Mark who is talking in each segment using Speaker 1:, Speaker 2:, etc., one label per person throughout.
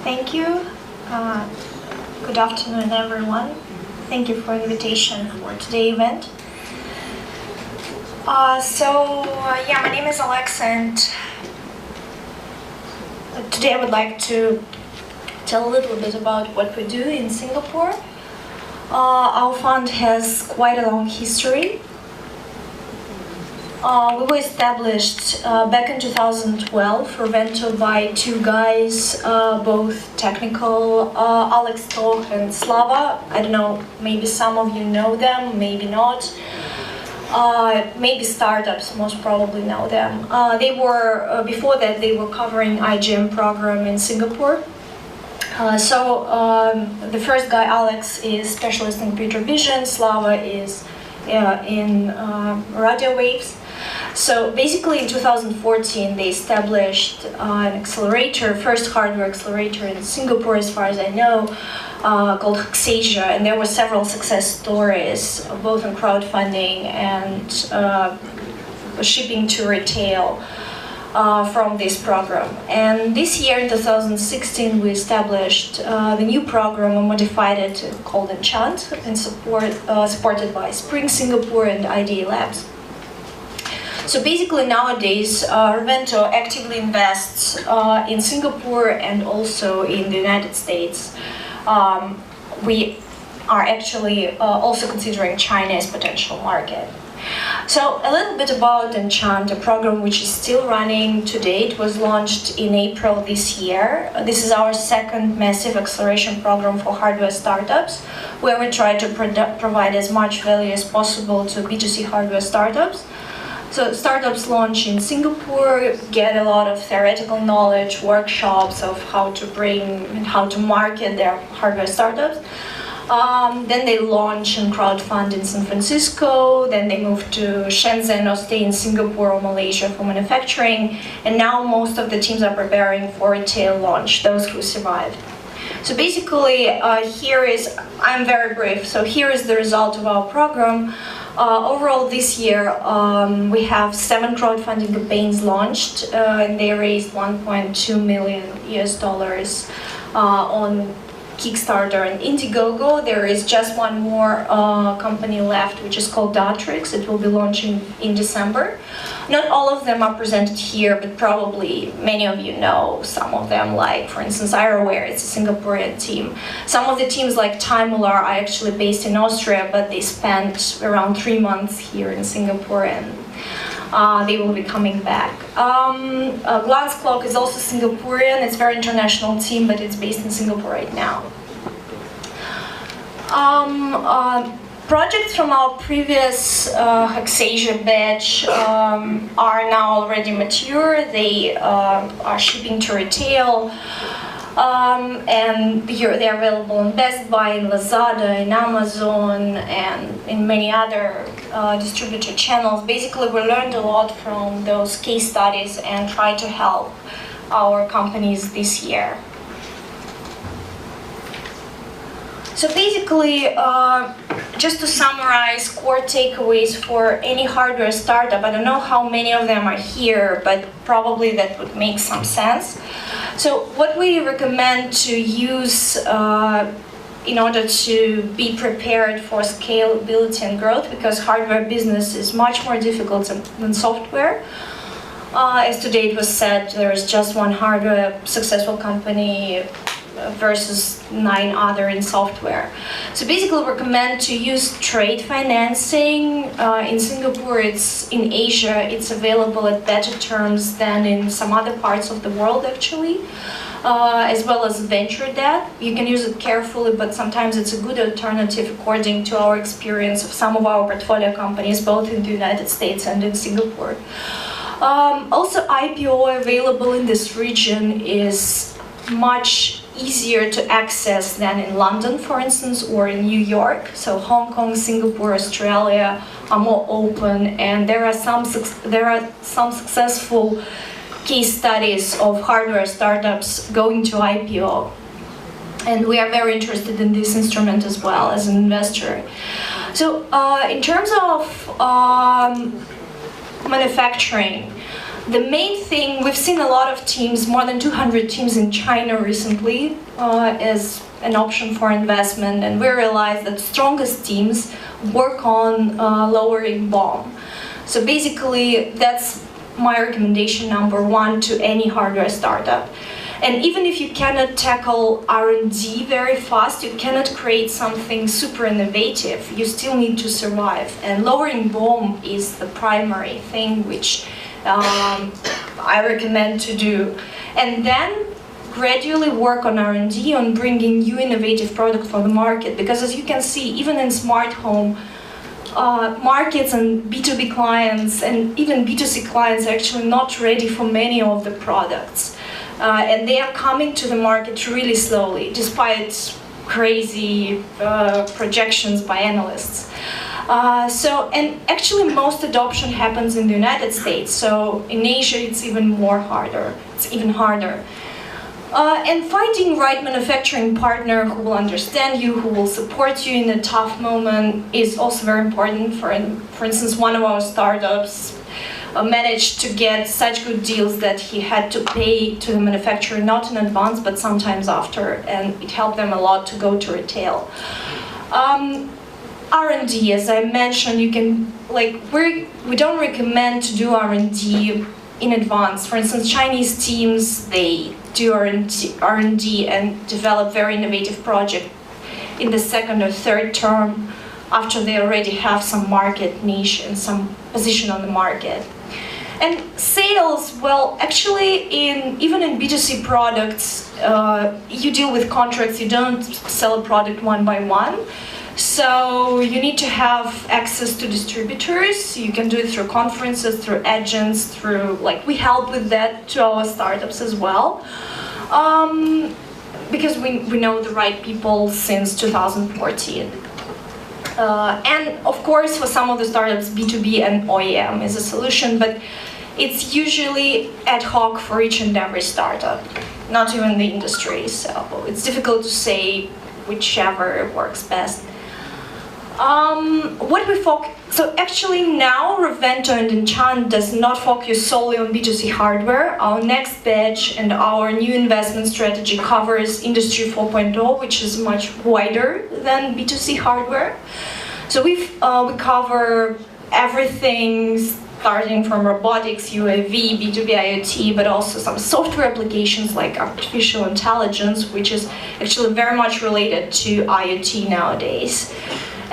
Speaker 1: Thank you. Good afternoon, everyone. Thank you for the invitation for today's event. My name is Alex, and today I would like to tell a little bit about what we do in Singapore. Our fund has quite a long history. We were established back in 2012, Rovento, by two guys, both technical, Alex Toh and Slava. I don't know, maybe some of you know them, maybe not. Maybe startups most probably know them. They were, before that, they were covering IGM program in Singapore. The first guy, Alex, is specialist in computer vision, Slava is in radio waves. So basically in 2014 they established an accelerator, first hardware accelerator in Singapore as far as I know, called Hexasia, and there were several success stories, both in crowdfunding and shipping to retail from this program. And this year in 2016 we established the new program and modified it called Enchant, and supported by Spring Singapore and IDEA Labs. So basically nowadays, Rovento actively invests in Singapore and also in the United States. We are actually also considering China as potential market. So a little bit about Enchant, a program which is still running today. It was launched in April this year. This is our second massive acceleration program for hardware startups, where we try to provide as much value as possible to B2C hardware startups. So startups launch in Singapore, get a lot of theoretical knowledge, workshops of how to bring and how to market their hardware startups. Then they launch and crowdfund in San Francisco, then they move to Shenzhen or stay in Singapore or Malaysia for manufacturing, and now most of the teams are preparing for retail launch, those who survived. So basically, I'm very brief, so here is the result of our program. Overall this year, we have 7 crowdfunding campaigns launched, and they raised $1.2 million on Kickstarter and Indiegogo. There is just one more company left, which is called Datrix. It will be launching in December. Not all of them are presented here, but probably many of you know some of them, like, for instance, Aeroware. It's a Singaporean team. Some of the teams, like Timular, are actually based in Austria, but they spent around 3 months here in Singapore, and they will be coming back. Glance Clock is also Singaporean. It's a very international team, but it's based in Singapore right now. Projects from our previous Hexasia batch are now already mature. They are shipping to retail. And they're available in Best Buy, in Lazada, in Amazon, and in many other distributor channels. Basically, we learned a lot from those case studies and try to help our companies this year. So basically, just to summarize core takeaways for any hardware startup, I don't know how many of them are here, but probably that would make some sense. So what we recommend to use in order to be prepared for scalability and growth, because hardware business is much more difficult than software. As today it was said, there is just one hardware successful company versus 9 other in software. So basically we recommend to use trade financing. In Singapore, in Asia, it's available at better terms than in some other parts of the world actually, as well as venture debt. You can use it carefully, but sometimes it's a good alternative according to our experience of some of our portfolio companies, both in the United States and in Singapore. Also, IPO available in this region is much easier to access than in London, for instance, or in New York. So Hong Kong, Singapore, Australia are more open, and there are some successful case studies of hardware startups going to IPO. And we are very interested in this instrument as well as an investor. So in terms of manufacturing, The main thing, we've seen a lot of teams, more than 200 teams in China recently, as an option for investment, and we realized that strongest teams work on lowering BOM. So basically, that's my recommendation number one to any hardware startup. And even if you cannot tackle R&D very fast, you cannot create something super innovative, you still need to survive. And lowering BOM is the primary thing which I recommend to do. And then gradually work on R&D, on bringing new innovative product for the market. Because as you can see, even in smart home, markets and B2B clients and even B2C clients are actually not ready for many of the products. And they are coming to the market really slowly, despite crazy projections by analysts. And actually most adoption happens in the United States, so in Asia it's even harder. And finding right manufacturing partner who will understand you, who will support you in a tough moment is also very important. For instance, one of our startups managed to get such good deals that he had to pay to the manufacturer not in advance but sometimes after, and it helped them a lot to go to retail. R&D, as I mentioned, you can, we don't recommend to do R&D in advance. For instance, Chinese teams, they do R&D and develop very innovative project in the second or third term after they already have some market niche and some position on the market. And sales, well, actually, even in B2C products, you deal with contracts, you don't sell a product one by one. So you need to have access to distributors. You can do it through conferences, through agents, we help with that to our startups as well. Because we know the right people since 2014. And of course, for some of the startups, B2B and OEM is a solution, but it's usually ad hoc for each and every startup, not even the industry, so it's difficult to say whichever works best. So actually now Revento and Enchant does not focus solely on B2C hardware. Our next batch and our new investment strategy covers Industry 4.0, which is much wider than B2C hardware. So we cover everything starting from robotics, UAV, B2B IoT, but also some software applications like artificial intelligence, which is actually very much related to IoT nowadays.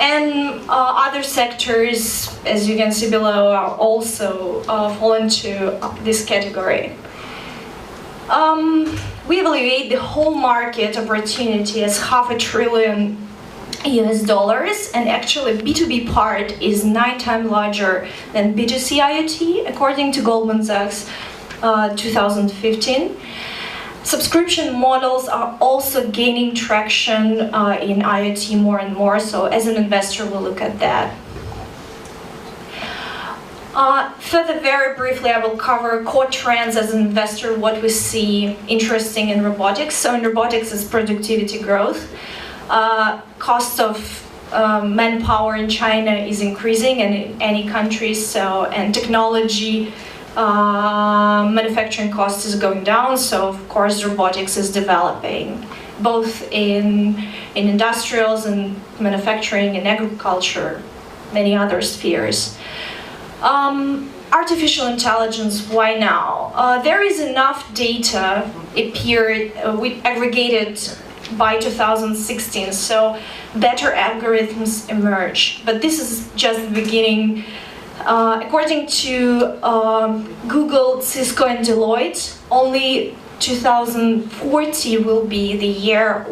Speaker 1: And other sectors, as you can see below, are also fall into this category. We evaluate the whole market opportunity as $500 billion US, and actually B2B part is 9 times larger than B2C IoT, according to Goldman Sachs 2015. Subscription models are also gaining traction in IoT more and more, so as an investor we'll look at that. Further, very briefly, I will cover core trends as an investor, what we see interesting in robotics. So in robotics is productivity growth. Cost of manpower in China is increasing and in any country, and technology manufacturing cost is going down, so of course robotics is developing, both in industrials and manufacturing and agriculture, many other spheres. Artificial intelligence, why now? There is enough data appeared, we aggregated by 2016, so better algorithms emerge, but this is just the beginning. According to Google, Cisco and Deloitte, only 2040 will be the year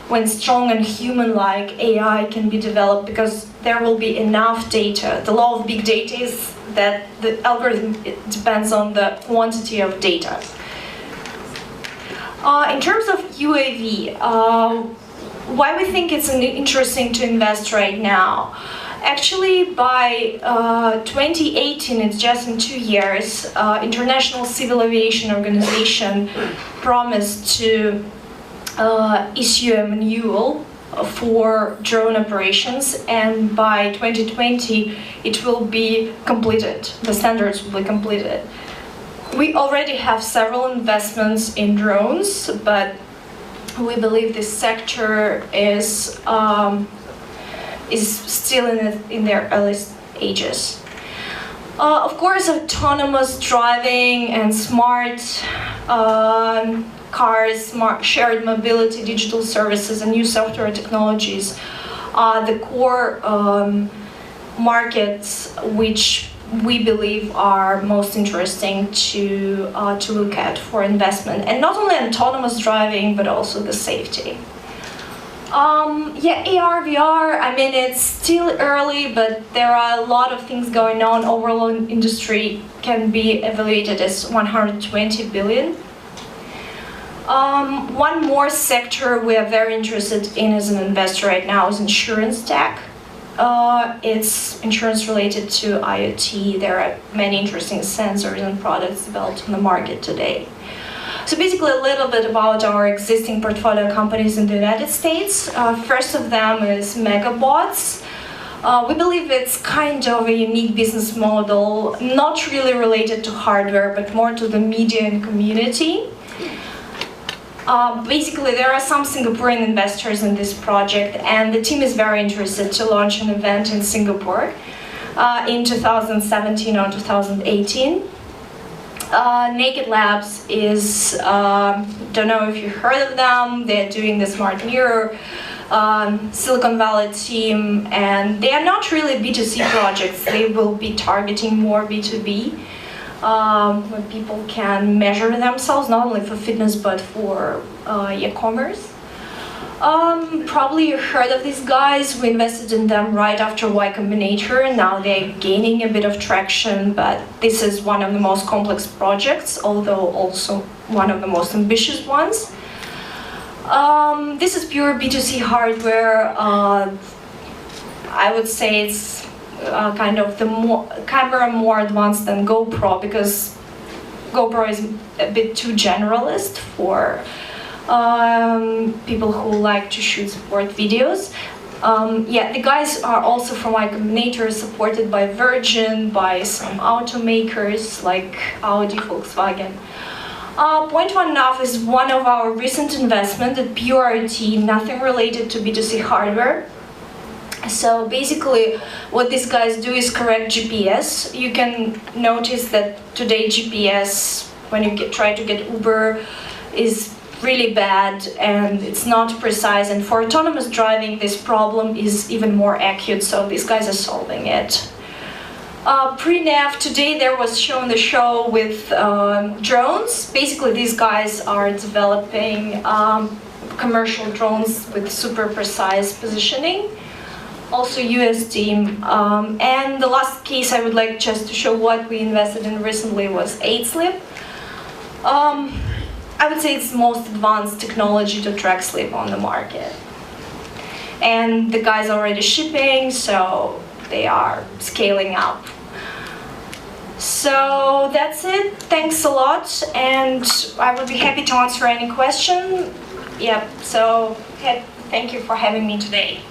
Speaker 1: when strong and human-like AI can be developed, because there will be enough data. The law of big data is that the algorithm depends on the quantity of data. In terms of UAV, why we think it's interesting to invest right now? Actually, by 2018, it's just in 2 years, International Civil Aviation Organization promised to issue a manual for drone operations, and by 2020 it will be completed, the standards will be completed. We already have several investments in drones, but we believe this sector is still in their early stages. Of course, autonomous driving and smart cars, smart shared mobility, digital services, and new software technologies are the core markets which we believe are most interesting to look at for investment, and not only autonomous driving but also the safety. Yeah, AR, VR, I mean, it's still early, but there are a lot of things going on. Overall industry can be evaluated as 120 billion. One more sector we are very interested in as an investor right now is insurance tech. It's insurance related to IoT. There are many interesting sensors and products developed on the market today. So basically a little bit about our existing portfolio companies in the United States. First of them is Megabots. We believe it's kind of a unique business model, not really related to hardware, but more to the media and community. Basically, there are some Singaporean investors in this project, and the team is very interested to launch an event in Singapore in 2017 or 2018. Naked Labs is, don't know if you heard of them, they're doing the smart mirror, Silicon Valley team, and they are not really B2C projects, they will be targeting more B2B. Where people can measure themselves, not only for fitness but for e-commerce. Probably you heard of these guys. We invested in them right after Y Combinator. Now they're gaining a bit of traction, but this is one of the most complex projects, although also one of the most ambitious ones. This is pure B2C hardware. I would say it's kind of the camera more advanced than GoPro, because GoPro is a bit too generalist for people who like to shoot sport videos. Yeah, the guys are also from Y Combinator, supported by Virgin, by some automakers like Audi, Volkswagen. Point one Nav is one of our recent investments at PURT, nothing related to B2C hardware. So basically what these guys do is correct GPS. You can notice that today GPS, when you try to get Uber, is really bad and it's not precise, and for autonomous driving this problem is even more acute, so these guys are solving it. Pre-nav, today there was shown the show with drones. Basically these guys are developing commercial drones with super precise positioning. Also US team. And the last case I would like just to show what we invested in recently was 8Slip. I would say it's the most advanced technology to track sleep on the market. And the guys are already shipping, so they are scaling up. So that's it. Thanks a lot, and I would be happy to answer any question. Yeah, so thank you for having me today.